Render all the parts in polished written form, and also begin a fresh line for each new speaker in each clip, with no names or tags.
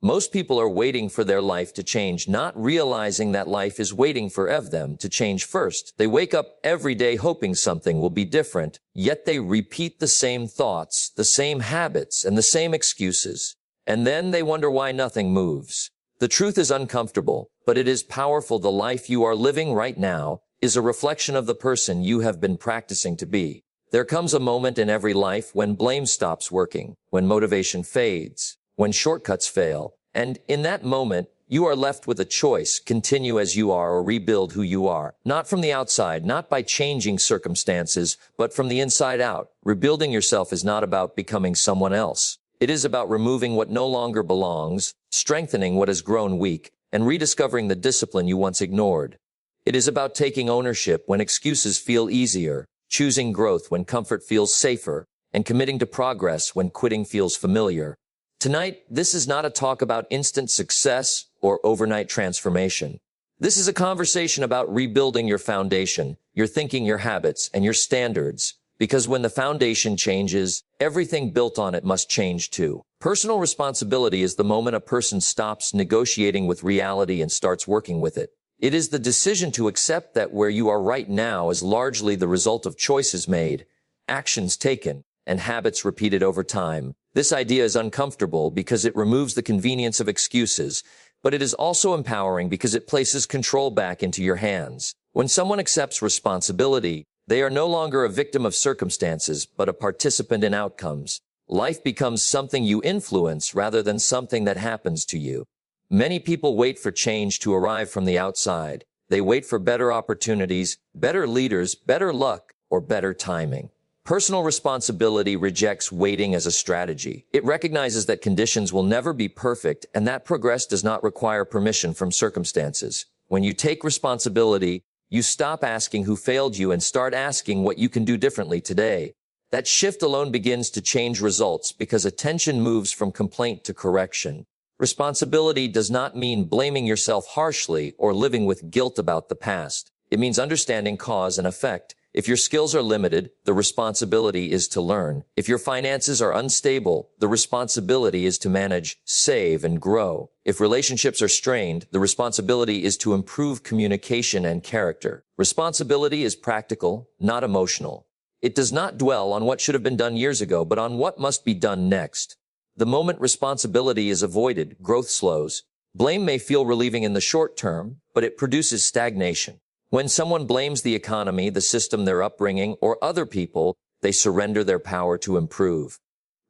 Most people are waiting for their life to change, not realizing that life is waiting for them to change first. They wake up every day hoping something will be different, yet they repeat the same thoughts, the same habits, and the same excuses. And then they wonder why nothing moves. The truth is uncomfortable, but it is powerful. The life you are living right now is a reflection of the person you have been practicing to be. There comes a moment in every life when blame stops working, when motivation fades, when shortcuts fail, and in that moment, you are left with a choice: continue as you are or rebuild who you are. Not from the outside, not by changing circumstances, but from the inside out. Rebuilding yourself is not about becoming someone else. It is about removing what no longer belongs, strengthening what has grown weak, and rediscovering the discipline you once ignored. It is about taking ownership when excuses feel easier, choosing growth when comfort feels safer, and committing to progress when quitting feels familiar. Tonight, this is not a talk about instant success or overnight transformation. This is a conversation about rebuilding your foundation, your thinking, your habits, and your standards. Because when the foundation changes, everything built on it must change too. Personal responsibility is the moment a person stops negotiating with reality and starts working with it. It is the decision to accept that where you are right now is largely the result of choices made, actions taken, and habits repeated over time. This idea is uncomfortable because it removes the convenience of excuses, but it is also empowering because it places control back into your hands. When someone accepts responsibility, they are no longer a victim of circumstances, but a participant in outcomes. Life becomes something you influence rather than something that happens to you. Many people wait for change to arrive from the outside. They wait for better opportunities, better leaders, better luck, or better timing. Personal responsibility rejects waiting as a strategy. It recognizes that conditions will never be perfect and that progress does not require permission from circumstances. When you take responsibility, you stop asking who failed you and start asking what you can do differently today. That shift alone begins to change results because attention moves from complaint to correction. Responsibility does not mean blaming yourself harshly or living with guilt about the past. It means understanding cause and effect. If your skills are limited, the responsibility is to learn. If your finances are unstable, the responsibility is to manage, save, and grow. If relationships are strained, the responsibility is to improve communication and character. Responsibility is practical, not emotional. It does not dwell on what should have been done years ago, but on what must be done next. The moment responsibility is avoided, growth slows. Blame may feel relieving in the short term, but it produces stagnation. When someone blames the economy, the system, their upbringing, or other people, they surrender their power to improve.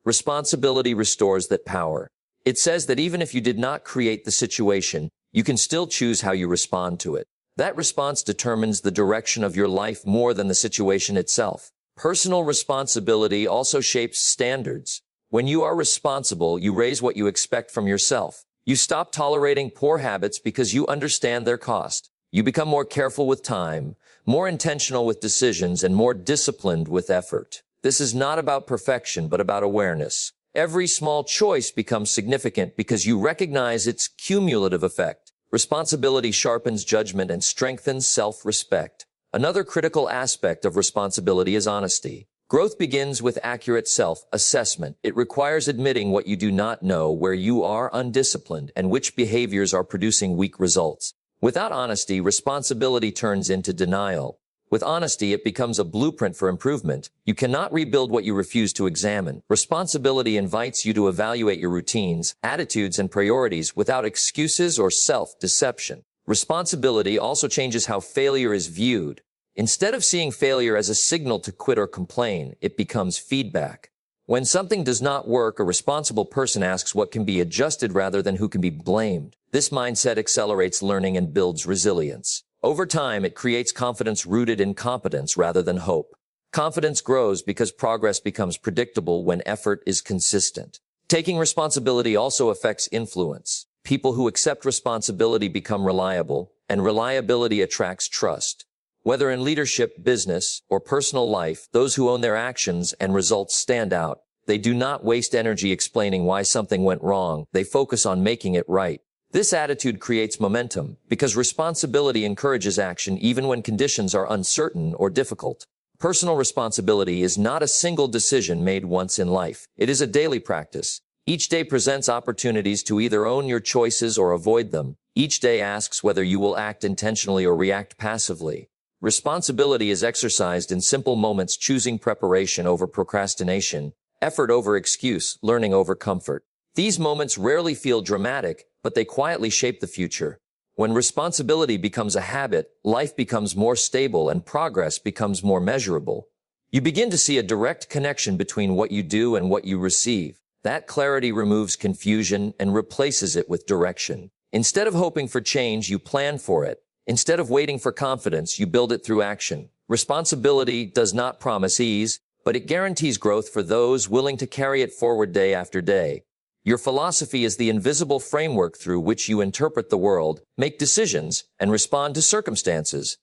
Responsibility restores that power. It says that even if you did not create the situation, you can still choose how you respond to it. That response determines the direction of your life more than the situation itself. Personal responsibility also shapes standards. When you are responsible, you raise what you expect from yourself. You stop tolerating poor habits because you understand their cost. You become more careful with time, more intentional with decisions, and more disciplined with effort. This is not about perfection, but about awareness. Every small choice becomes significant because you recognize its cumulative effect. Responsibility sharpens judgment and strengthens self-respect. Another critical aspect of responsibility is honesty. Growth begins with accurate self-assessment. It requires admitting what you do not know, where you are undisciplined, and which behaviors are producing weak results. Without honesty, responsibility turns into denial. With honesty, it becomes a blueprint for improvement. You cannot rebuild what you refuse to examine. Responsibility invites you to evaluate your routines, attitudes, and priorities without excuses or self-deception. Responsibility also changes how failure is viewed. Instead of seeing failure as a signal to quit or complain, it becomes feedback. When something does not work, a responsible person asks what can be adjusted rather than who can be blamed. This mindset accelerates learning and builds resilience. Over time, it creates confidence rooted in competence rather than hope. Confidence grows because progress becomes predictable when effort is consistent. Taking responsibility also affects influence. People who accept responsibility become reliable, and reliability attracts trust. Whether in leadership, business, or personal life, those who own their actions and results stand out. They do not waste energy explaining why something went wrong. They focus on making it right. This attitude creates momentum because responsibility encourages action even when conditions are uncertain or difficult. Personal responsibility is not a single decision made once in life. It is a daily practice. Each day presents opportunities to either own your choices or avoid them. Each day asks whether you will act intentionally or react passively. Responsibility is exercised in simple moments, choosing preparation over procrastination, effort over excuse, learning over comfort. These moments rarely feel dramatic, but they quietly shape the future. When responsibility becomes a habit, life becomes more stable and progress becomes more measurable. You begin to see a direct connection between what you do and what you receive. That clarity removes confusion and replaces it with direction. Instead of hoping for change, you plan for it. Instead of waiting for confidence, you build it through action. Responsibility does not promise ease, but it guarantees growth for those willing to carry it forward day after day. Your philosophy is the invisible framework through which you interpret the world, make decisions, and respond to circumstances.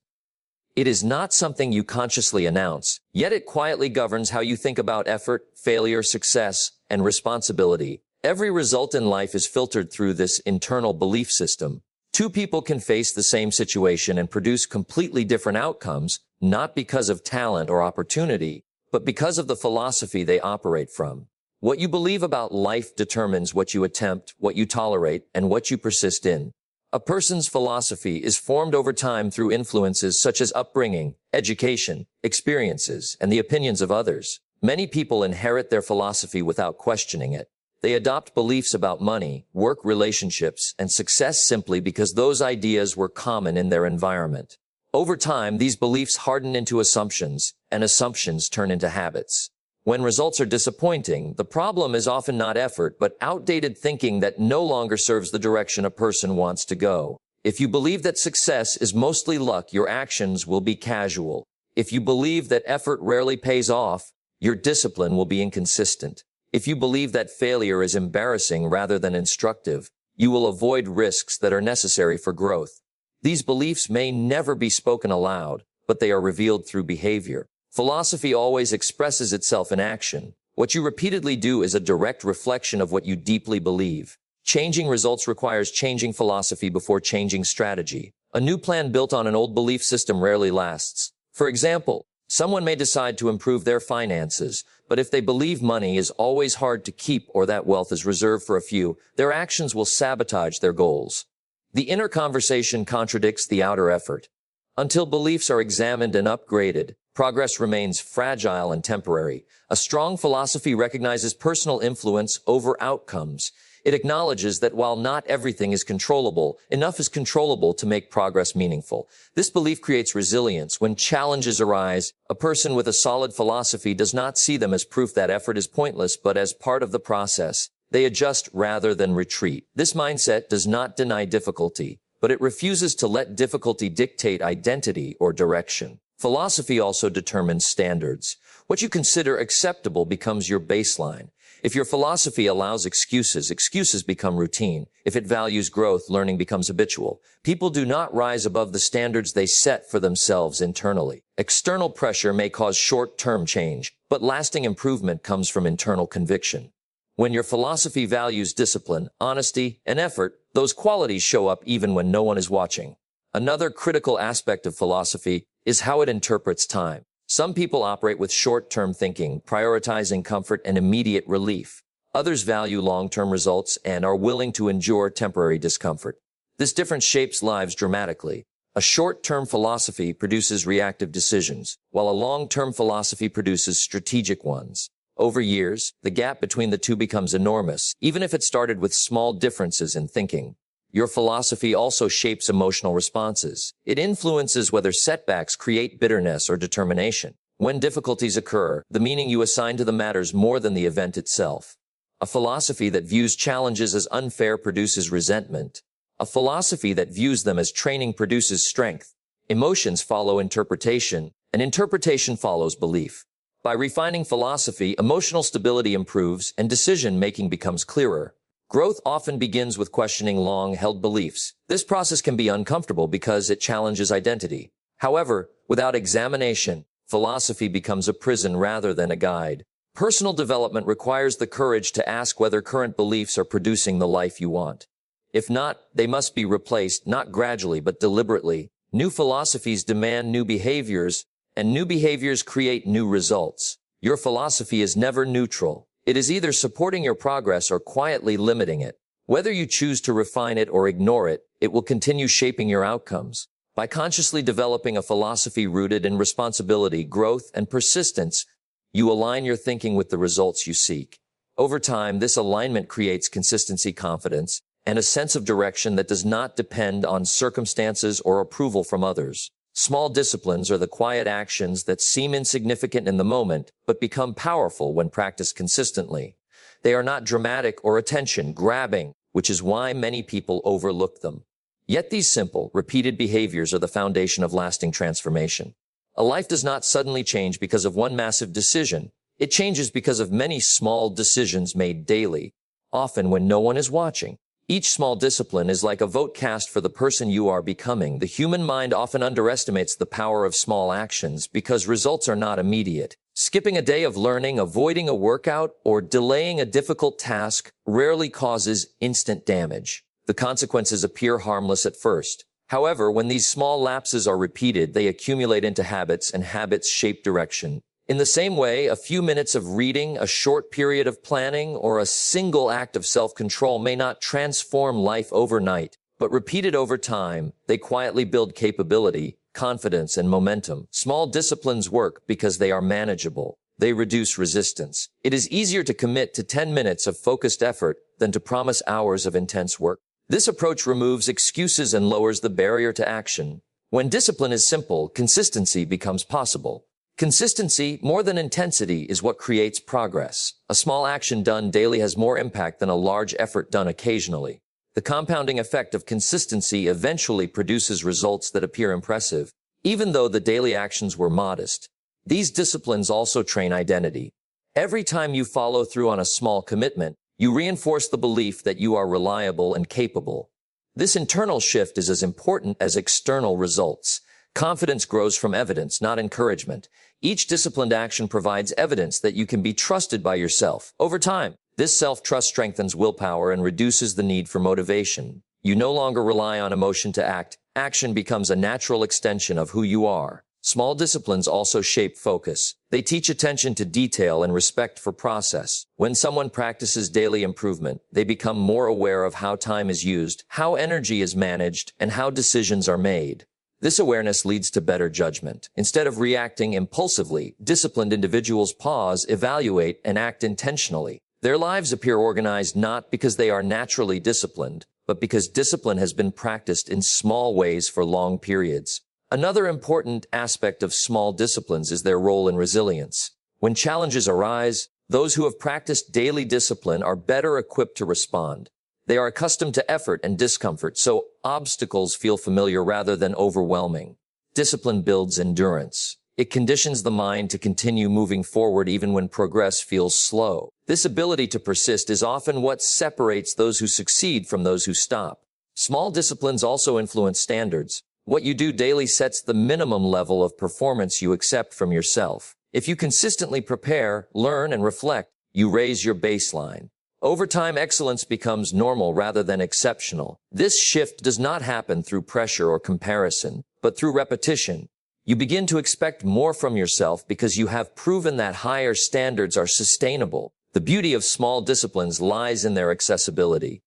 It is not something you consciously announce, yet it quietly governs how you think about effort, failure, success, and responsibility. Every result in life is filtered through this internal belief system. Two people can face the same situation and produce completely different outcomes, not because of talent or opportunity, but because of the philosophy they operate from. What you believe about life determines what you attempt, what you tolerate, and what you persist in. A person's philosophy is formed over time through influences such as upbringing, education, experiences, and the opinions of others. Many people inherit their philosophy without questioning it. They adopt beliefs about money, work relationships, and success simply because those ideas were common in their environment. Over time, these beliefs harden into assumptions, and assumptions turn into habits. When results are disappointing, the problem is often not effort, but outdated thinking that no longer serves the direction a person wants to go. If you believe that success is mostly luck, your actions will be casual. If you believe that effort rarely pays off, your discipline will be inconsistent. If you believe that failure is embarrassing rather than instructive, you will avoid risks that are necessary for growth. These beliefs may never be spoken aloud, but they are revealed through behavior. Philosophy always expresses itself in action. What you repeatedly do is a direct reflection of what you deeply believe. Changing results requires changing philosophy before changing strategy. A new plan built on an old belief system rarely lasts. For example, someone may decide to improve their finances, but if they believe money is always hard to keep or that wealth is reserved for a few, their actions will sabotage their goals. The inner conversation contradicts the outer effort. Until beliefs are examined and upgraded, progress remains fragile and temporary. A strong philosophy recognizes personal influence over outcomes. It acknowledges that while not everything is controllable, enough is controllable to make progress meaningful. This belief creates resilience. When challenges arise, a person with a solid philosophy does not see them as proof that effort is pointless, but as part of the process. They adjust rather than retreat. This mindset does not deny difficulty, but it refuses to let difficulty dictate identity or direction. Philosophy also determines standards. What you consider acceptable becomes your baseline. If your philosophy allows excuses, excuses become routine. If it values growth, learning becomes habitual. People do not rise above the standards they set for themselves internally. External pressure may cause short-term change, but lasting improvement comes from internal conviction. When your philosophy values discipline, honesty, and effort, those qualities show up even when no one is watching. Another critical aspect of philosophy is how it interprets time. Some people operate with short-term thinking, prioritizing comfort and immediate relief. Others value long-term results and are willing to endure temporary discomfort. This difference shapes lives dramatically. A short-term philosophy produces reactive decisions, while a long-term philosophy produces strategic ones. Over years, the gap between the two becomes enormous, even if it started with small differences in thinking. Your philosophy also shapes emotional responses. It influences whether setbacks create bitterness or determination. When difficulties occur, the meaning you assign to them matters more than the event itself. A philosophy that views challenges as unfair produces resentment. A philosophy that views them as training produces strength. Emotions follow interpretation, and interpretation follows belief. By refining philosophy, emotional stability improves and decision-making becomes clearer. Growth often begins with questioning long-held beliefs. This process can be uncomfortable because it challenges identity. However, without examination, philosophy becomes a prison rather than a guide. Personal development requires the courage to ask whether current beliefs are producing the life you want. If not, they must be replaced, not gradually but deliberately. New philosophies demand new behaviors, and new behaviors create new results. Your philosophy is never neutral. It is either supporting your progress or quietly limiting it. Whether you choose to refine it or ignore it, it will continue shaping your outcomes. By consciously developing a philosophy rooted in responsibility, growth, and persistence, you align your thinking with the results you seek. Over time, this alignment creates consistency, confidence, and a sense of direction that does not depend on circumstances or approval from others. Small disciplines are the quiet actions that seem insignificant in the moment, but become powerful when practiced consistently. They are not dramatic or attention-grabbing, which is why many people overlook them. Yet these simple, repeated behaviors are the foundation of lasting transformation. A life does not suddenly change because of one massive decision. It changes because of many small decisions made daily, often when no one is watching. Each small discipline is like a vote cast for the person you are becoming. The human mind often underestimates the power of small actions because results are not immediate. Skipping a day of learning, avoiding a workout, or delaying a difficult task rarely causes instant damage. The consequences appear harmless at first. However, when these small lapses are repeated, they accumulate into habits, and habits shape direction. In the same way, a few minutes of reading, a short period of planning, or a single act of self-control may not transform life overnight, but repeated over time, they quietly build capability, confidence, and momentum. Small disciplines work because they are manageable. They reduce resistance. It is easier to commit to 10 minutes of focused effort than to promise hours of intense work. This approach removes excuses and lowers the barrier to action. When discipline is simple, consistency becomes possible. Consistency, more than intensity, is what creates progress. A small action done daily has more impact than a large effort done occasionally. The compounding effect of consistency eventually produces results that appear impressive, even though the daily actions were modest. These disciplines also train identity. Every time you follow through on a small commitment, you reinforce the belief that you are reliable and capable. This internal shift is as important as external results. Confidence grows from evidence, not encouragement. Each disciplined action provides evidence that you can be trusted by yourself. Over time, this self-trust strengthens willpower and reduces the need for motivation. You no longer rely on emotion to act. Action becomes a natural extension of who you are. Small disciplines also shape focus. They teach attention to detail and respect for process. When someone practices daily improvement, they become more aware of how time is used, how energy is managed, and how decisions are made. This awareness leads to better judgment. Instead of reacting impulsively, disciplined individuals pause, evaluate, and act intentionally. Their lives appear organized not because they are naturally disciplined, but because discipline has been practiced in small ways for long periods. Another important aspect of small disciplines is their role in resilience. When challenges arise, those who have practiced daily discipline are better equipped to respond. They are accustomed to effort and discomfort, so obstacles feel familiar rather than overwhelming. Discipline builds endurance. It conditions the mind to continue moving forward even when progress feels slow. This ability to persist is often what separates those who succeed from those who stop. Small disciplines also influence standards. What you do daily sets the minimum level of performance you accept from yourself. If you consistently prepare, learn, and reflect, you raise your baseline. Over time, excellence becomes normal rather than exceptional. This shift does not happen through pressure or comparison, but through repetition. You begin to expect more from yourself because you have proven that higher standards are sustainable. The beauty of small disciplines lies in their accessibility.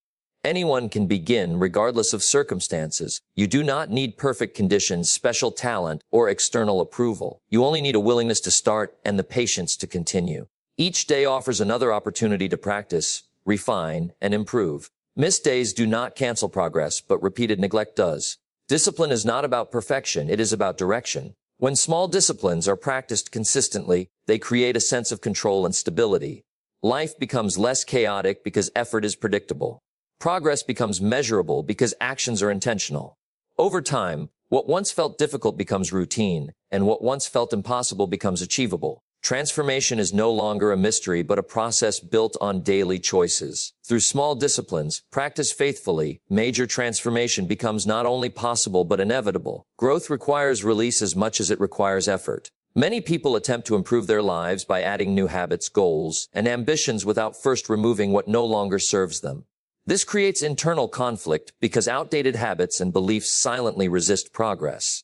Anyone can begin regardless of circumstances. You do not need perfect conditions, special talent, or external approval. You only need a willingness to start and the patience to continue. Each day offers another opportunity to practice, refine, and improve. Missed days do not cancel progress, but repeated neglect does. Discipline is not about perfection, it is about direction. When small disciplines are practiced consistently, they create a sense of control and stability. Life becomes less chaotic because effort is predictable. Progress becomes measurable because actions are intentional. Over time, what once felt difficult becomes routine, and what once felt impossible becomes achievable. Transformation is no longer a mystery, but a process built on daily choices. Through small disciplines, practiced faithfully, major transformation becomes not only possible but inevitable. Growth requires release as much as it requires effort. Many people attempt to improve their lives by adding new habits, goals, and ambitions without first removing what no longer serves them. This creates internal conflict because outdated habits and beliefs silently resist progress.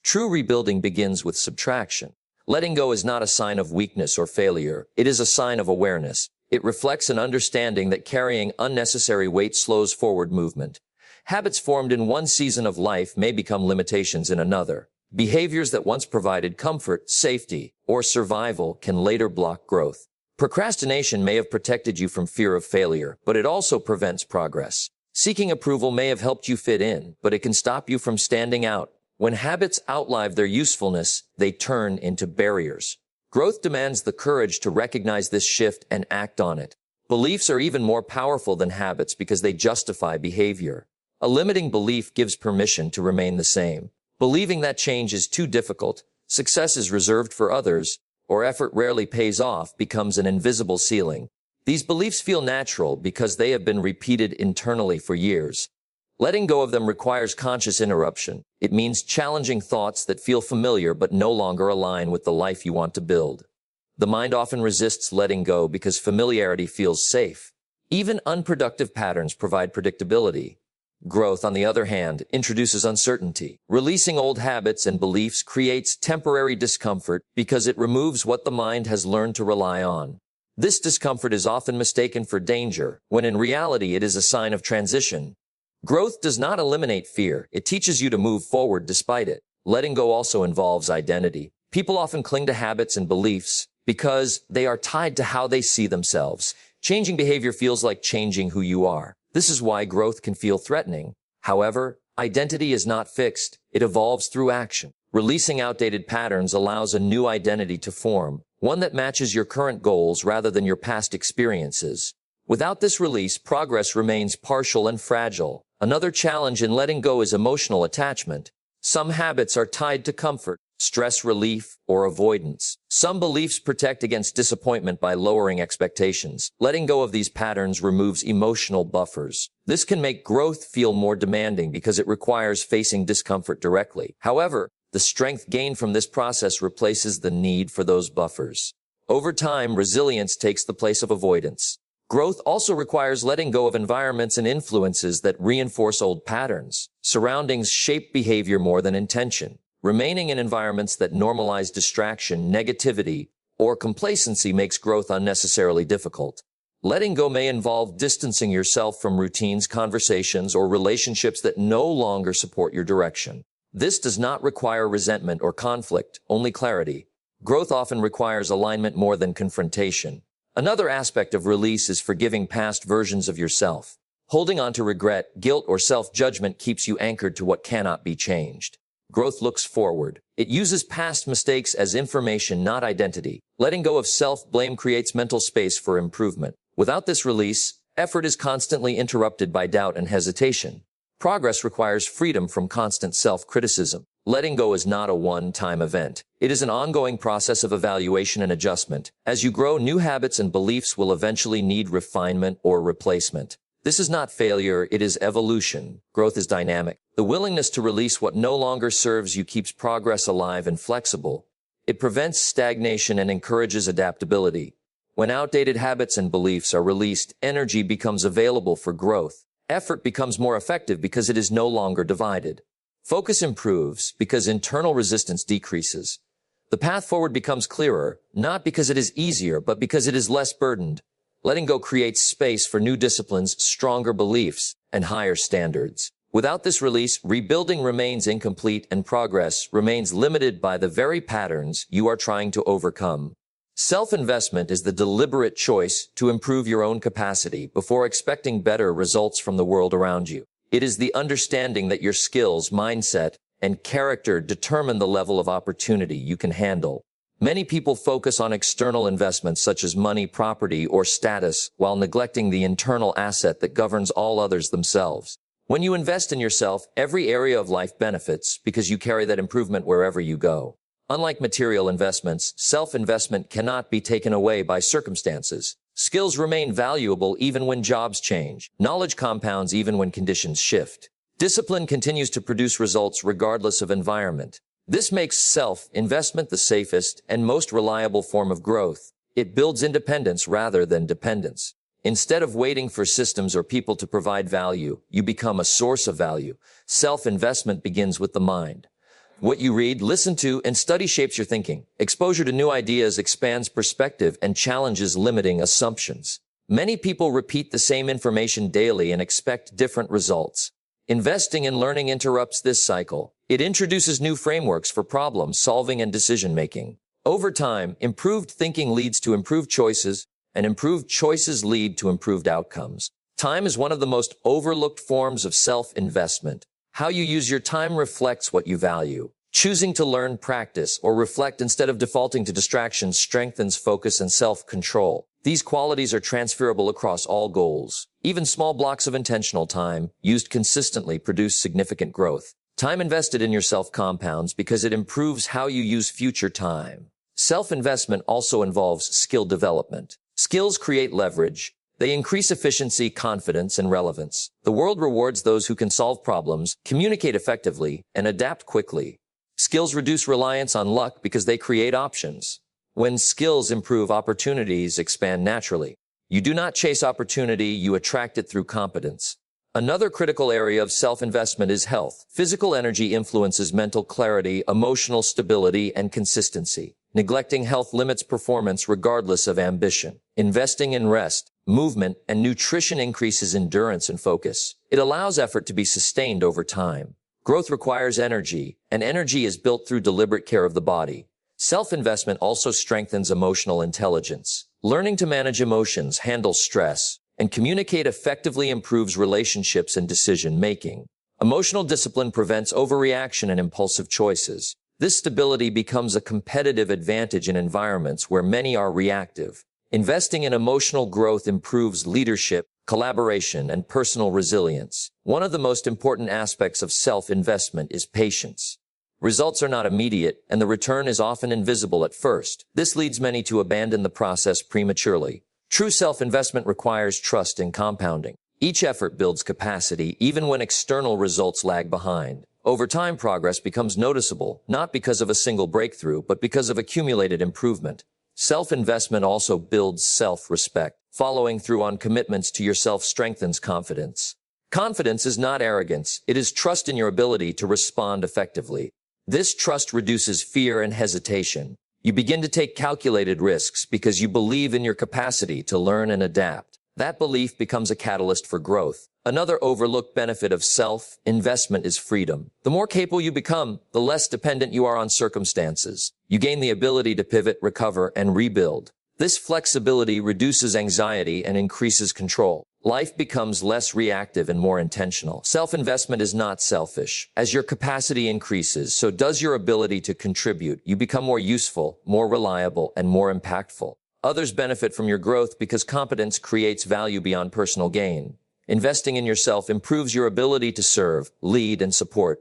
True rebuilding begins with subtraction. Letting go is not a sign of weakness or failure. It is a sign of awareness. It reflects an understanding that carrying unnecessary weight slows forward movement. Habits formed in one season of life may become limitations in another. Behaviors that once provided comfort, safety, or survival can later block growth. Procrastination may have protected you from fear of failure, but it also prevents progress. Seeking approval may have helped you fit in, but it can stop you from standing out. When habits outlive their usefulness, they turn into barriers. Growth demands the courage to recognize this shift and act on it. Beliefs are even more powerful than habits because they justify behavior. A limiting belief gives permission to remain the same. Believing that change is too difficult, success is reserved for others, or effort rarely pays off becomes an invisible ceiling. These beliefs feel natural because they have been repeated internally for years. Letting go of them requires conscious interruption. It means challenging thoughts that feel familiar but no longer align with the life you want to build. The mind often resists letting go because familiarity feels safe. Even unproductive patterns provide predictability. Growth, on the other hand, introduces uncertainty. Releasing old habits and beliefs creates temporary discomfort because it removes what the mind has learned to rely on. This discomfort is often mistaken for danger, when in reality it is a sign of transition. Growth does not eliminate fear. It teaches you to move forward despite it. Letting go also involves identity. People often cling to habits and beliefs because they are tied to how they see themselves. Changing behavior feels like changing who you are. This is why growth can feel threatening. However, identity is not fixed. It evolves through action. Releasing outdated patterns allows a new identity to form, one that matches your current goals rather than your past experiences. Without this release, progress remains partial and fragile. Another challenge in letting go is emotional attachment. Some habits are tied to comfort, stress relief, or avoidance. Some beliefs protect against disappointment by lowering expectations. Letting go of these patterns removes emotional buffers. This can make growth feel more demanding because it requires facing discomfort directly. However, the strength gained from this process replaces the need for those buffers. Over time, resilience takes the place of avoidance. Growth also requires letting go of environments and influences that reinforce old patterns. Surroundings shape behavior more than intention. Remaining in environments that normalize distraction, negativity, or complacency makes growth unnecessarily difficult. Letting go may involve distancing yourself from routines, conversations, or relationships that no longer support your direction. This does not require resentment or conflict, only clarity. Growth often requires alignment more than confrontation. Another aspect of release is forgiving past versions of yourself. Holding on to regret, guilt, or self-judgment keeps you anchored to what cannot be changed. Growth looks forward. It uses past mistakes as information, not identity. Letting go of self-blame creates mental space for improvement. Without this release, effort is constantly interrupted by doubt and hesitation. Progress requires freedom from constant self-criticism. Letting go is not a one-time event. It is an ongoing process of evaluation and adjustment. As you grow, new habits and beliefs will eventually need refinement or replacement. This is not failure, it is evolution. Growth is dynamic. The willingness to release what no longer serves you keeps progress alive and flexible. It prevents stagnation and encourages adaptability. When outdated habits and beliefs are released, energy becomes available for growth. Effort becomes more effective because it is no longer divided. Focus improves because internal resistance decreases. The path forward becomes clearer, not because it is easier, but because it is less burdened. Letting go creates space for new disciplines, stronger beliefs, and higher standards. Without this release, rebuilding remains incomplete and progress remains limited by the very patterns you are trying to overcome. Self-investment is the deliberate choice to improve your own capacity before expecting better results from the world around you. It is the understanding that your skills, mindset, and character determine the level of opportunity you can handle. Many people focus on external investments such as money, property, or status, while neglecting the internal asset that governs all others themselves. When you invest in yourself, every area of life benefits because you carry that improvement wherever you go. Unlike material investments, self-investment cannot be taken away by circumstances. Skills remain valuable even when jobs change. Knowledge compounds even when conditions shift. Discipline continues to produce results regardless of environment. This makes self-investment the safest and most reliable form of growth. It builds independence rather than dependence. Instead of waiting for systems or people to provide value, you become a source of value. Self-investment begins with the mind. What you read, listen to, and study shapes your thinking. Exposure to new ideas expands perspective and challenges limiting assumptions. Many people repeat the same information daily and expect different results. Investing in learning interrupts this cycle. It introduces new frameworks for problem solving and decision making. Over time, improved thinking leads to improved choices, and improved choices lead to improved outcomes. Time is one of the most overlooked forms of self-investment. How you use your time reflects what you value. Choosing to learn, practice, or reflect instead of defaulting to distractions strengthens focus and self-control. These qualities are transferable across all goals. Even small blocks of intentional time, used consistently, produce significant growth. Time invested in yourself compounds because it improves how you use future time. Self-investment also involves skill development. Skills create leverage. They increase efficiency, confidence, and relevance. The world rewards those who can solve problems, communicate effectively, and adapt quickly. Skills reduce reliance on luck because they create options. When skills improve, opportunities expand naturally. You do not chase opportunity, you attract it through competence. Another critical area of self-investment is health. Physical energy influences mental clarity, emotional stability, and consistency. Neglecting health limits performance regardless of ambition. Investing in rest, movement, and nutrition increases endurance and focus. It allows effort to be sustained over time. Growth requires energy, and energy is built through deliberate care of the body. Self-investment also strengthens emotional intelligence. Learning to manage emotions, handle stress, and communicate effectively improves relationships and decision-making. Emotional discipline prevents overreaction and impulsive choices. This stability becomes a competitive advantage in environments where many are reactive. Investing in emotional growth improves leadership, collaboration, and personal resilience. One of the most important aspects of self-investment is patience. Results are not immediate, and the return is often invisible at first. This leads many to abandon the process prematurely. True self-investment requires trust and compounding. Each effort builds capacity, even when external results lag behind. Over time, progress becomes noticeable, not because of a single breakthrough, but because of accumulated improvement. Self-investment also builds self-respect. Following through on commitments to yourself strengthens confidence. Confidence is not arrogance. It is trust in your ability to respond effectively. This trust reduces fear and hesitation. You begin to take calculated risks because you believe in your capacity to learn and adapt. That belief becomes a catalyst for growth. Another overlooked benefit of self-investment is freedom. The more capable you become, the less dependent you are on circumstances. You gain the ability to pivot, recover, and rebuild. This flexibility reduces anxiety and increases control. Life becomes less reactive and more intentional. Self-investment is not selfish. As your capacity increases, so does your ability to contribute. You become more useful, more reliable, and more impactful. Others benefit from your growth because competence creates value beyond personal gain. Investing in yourself improves your ability to serve, lead, and support.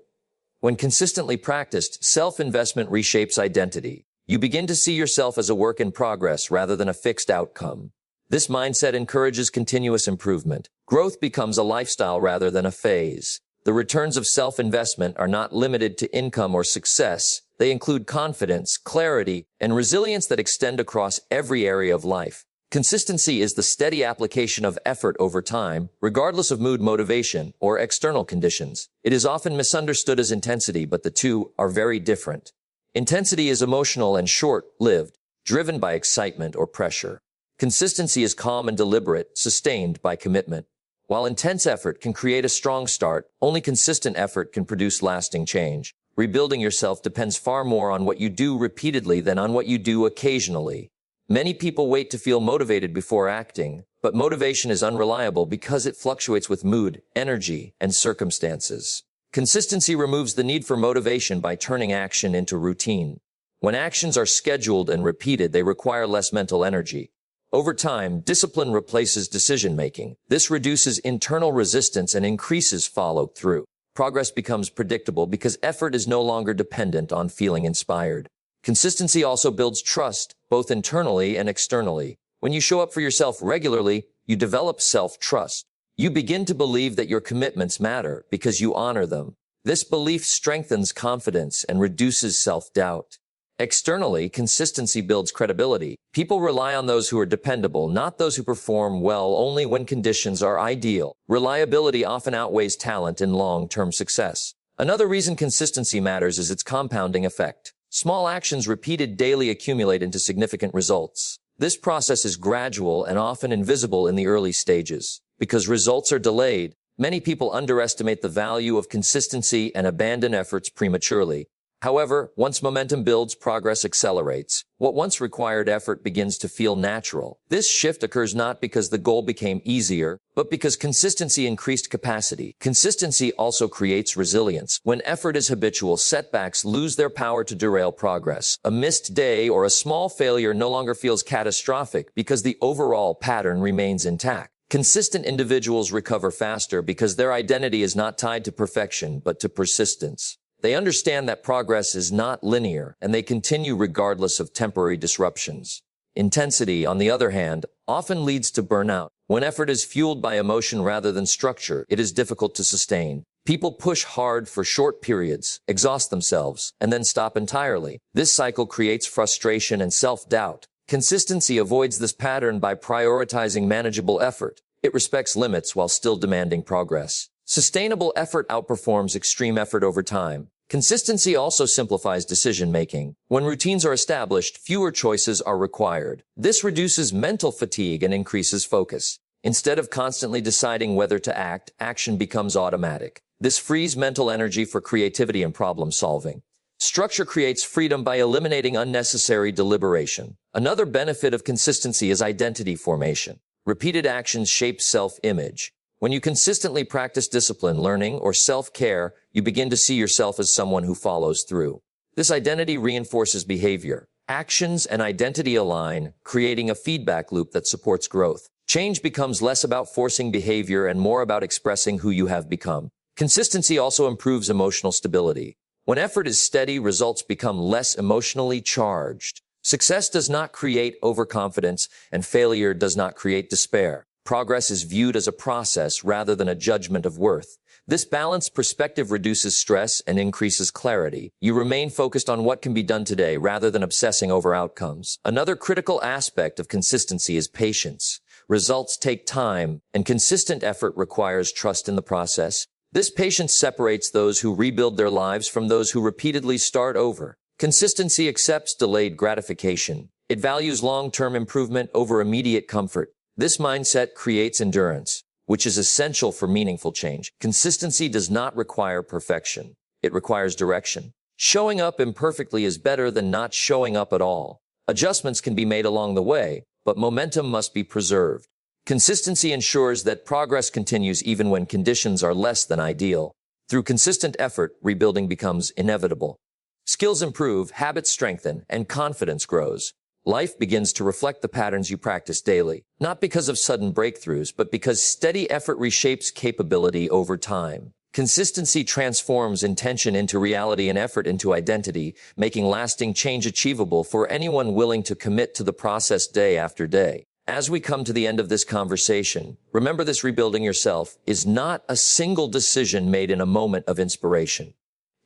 When consistently practiced, self-investment reshapes identity. You begin to see yourself as a work in progress rather than a fixed outcome. This mindset encourages continuous improvement. Growth becomes a lifestyle rather than a phase. The returns of self-investment are not limited to income or success. They include confidence, clarity, and resilience that extend across every area of life. Consistency is the steady application of effort over time, regardless of mood, motivation, or external conditions. It is often misunderstood as intensity, but the two are very different. Intensity is emotional and short-lived, driven by excitement or pressure. Consistency is calm and deliberate, sustained by commitment. While intense effort can create a strong start, only consistent effort can produce lasting change. Rebuilding yourself depends far more on what you do repeatedly than on what you do occasionally. Many people wait to feel motivated before acting, but motivation is unreliable because it fluctuates with mood, energy, and circumstances. Consistency removes the need for motivation by turning action into routine. When actions are scheduled and repeated, they require less mental energy. Over time, discipline replaces decision-making. This reduces internal resistance and increases follow-through. Progress becomes predictable because effort is no longer dependent on feeling inspired. Consistency also builds trust, both internally and externally. When you show up for yourself regularly, you develop self-trust. You begin to believe that your commitments matter because you honor them. This belief strengthens confidence and reduces self-doubt. Externally, consistency builds credibility. People rely on those who are dependable, not those who perform well only when conditions are ideal. Reliability often outweighs talent in long-term success. Another reason consistency matters is its compounding effect. Small actions repeated daily accumulate into significant results. This process is gradual and often invisible in the early stages. Because results are delayed, many people underestimate the value of consistency and abandon efforts prematurely. However, once momentum builds, progress accelerates. What once required effort begins to feel natural. This shift occurs not because the goal became easier, but because consistency increased capacity. Consistency also creates resilience. When effort is habitual, setbacks lose their power to derail progress. A missed day or a small failure no longer feels catastrophic because the overall pattern remains intact. Consistent individuals recover faster because their identity is not tied to perfection, but to persistence. They understand that progress is not linear, and they continue regardless of temporary disruptions. Intensity, on the other hand, often leads to burnout. When effort is fueled by emotion rather than structure, it is difficult to sustain. People push hard for short periods, exhaust themselves, and then stop entirely. This cycle creates frustration and self-doubt. Consistency avoids this pattern by prioritizing manageable effort. It respects limits while still demanding progress. Sustainable effort outperforms extreme effort over time. Consistency also simplifies decision-making. When routines are established, fewer choices are required. This reduces mental fatigue and increases focus. Instead of constantly deciding whether to act, action becomes automatic. This frees mental energy for creativity and problem-solving. Structure creates freedom by eliminating unnecessary deliberation. Another benefit of consistency is identity formation. Repeated actions shape self-image. When you consistently practice discipline, learning, or self-care, you begin to see yourself as someone who follows through. This identity reinforces behavior. Actions and identity align, creating a feedback loop that supports growth. Change becomes less about forcing behavior and more about expressing who you have become. Consistency also improves emotional stability. When effort is steady, results become less emotionally charged. Success does not create overconfidence, and failure does not create despair. Progress is viewed as a process rather than a judgment of worth. This balanced perspective reduces stress and increases clarity. You remain focused on what can be done today rather than obsessing over outcomes. Another critical aspect of consistency is patience. Results take time, and consistent effort requires trust in the process. This patience separates those who rebuild their lives from those who repeatedly start over. Consistency accepts delayed gratification. It values long-term improvement over immediate comfort. This mindset creates endurance, which is essential for meaningful change. Consistency does not require perfection. It requires direction. Showing up imperfectly is better than not showing up at all. Adjustments can be made along the way, but momentum must be preserved. Consistency ensures that progress continues even when conditions are less than ideal. Through consistent effort, rebuilding becomes inevitable. Skills improve, habits strengthen, and confidence grows. Life begins to reflect the patterns you practice daily, not because of sudden breakthroughs, but because steady effort reshapes capability over time. Consistency transforms intention into reality and effort into identity, making lasting change achievable for anyone willing to commit to the process day after day. As we come to the end of this conversation, remember this: rebuilding yourself is not a single decision made in a moment of inspiration.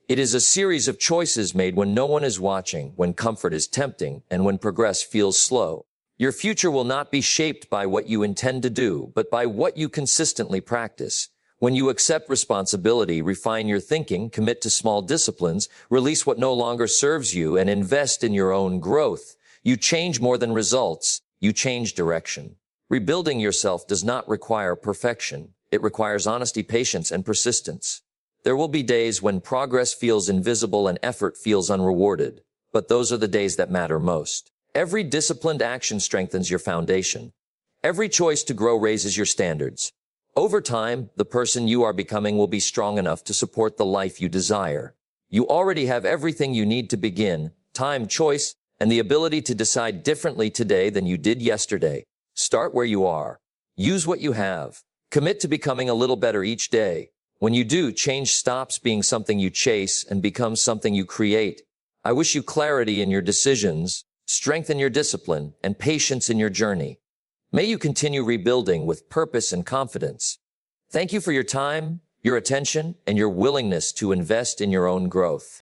It is a series of choices made when no one is watching, when comfort is tempting, and when progress feels slow. Your future will not be shaped by what you intend to do, but by what you consistently practice. When you accept responsibility, refine your thinking, commit to small disciplines, release what no longer serves you, and invest in your own growth, you change more than results. You change direction. Rebuilding yourself does not require perfection. It requires honesty, patience, and persistence. There will be days when progress feels invisible and effort feels unrewarded, but those are the days that matter most. Every disciplined action strengthens your foundation. Every choice to grow raises your standards. Over time, the person you are becoming will be strong enough to support the life you desire. You already have everything you need to begin: time, choice, and the ability to decide differently today than you did yesterday. Start where you are. Use what you have. Commit to becoming a little better each day. When you do, change stops being something you chase and becomes something you create. I wish you clarity in your decisions, strength in your discipline, and patience in your journey. May you continue rebuilding with purpose and confidence. Thank you for your time, your attention, and your willingness to invest in your own growth.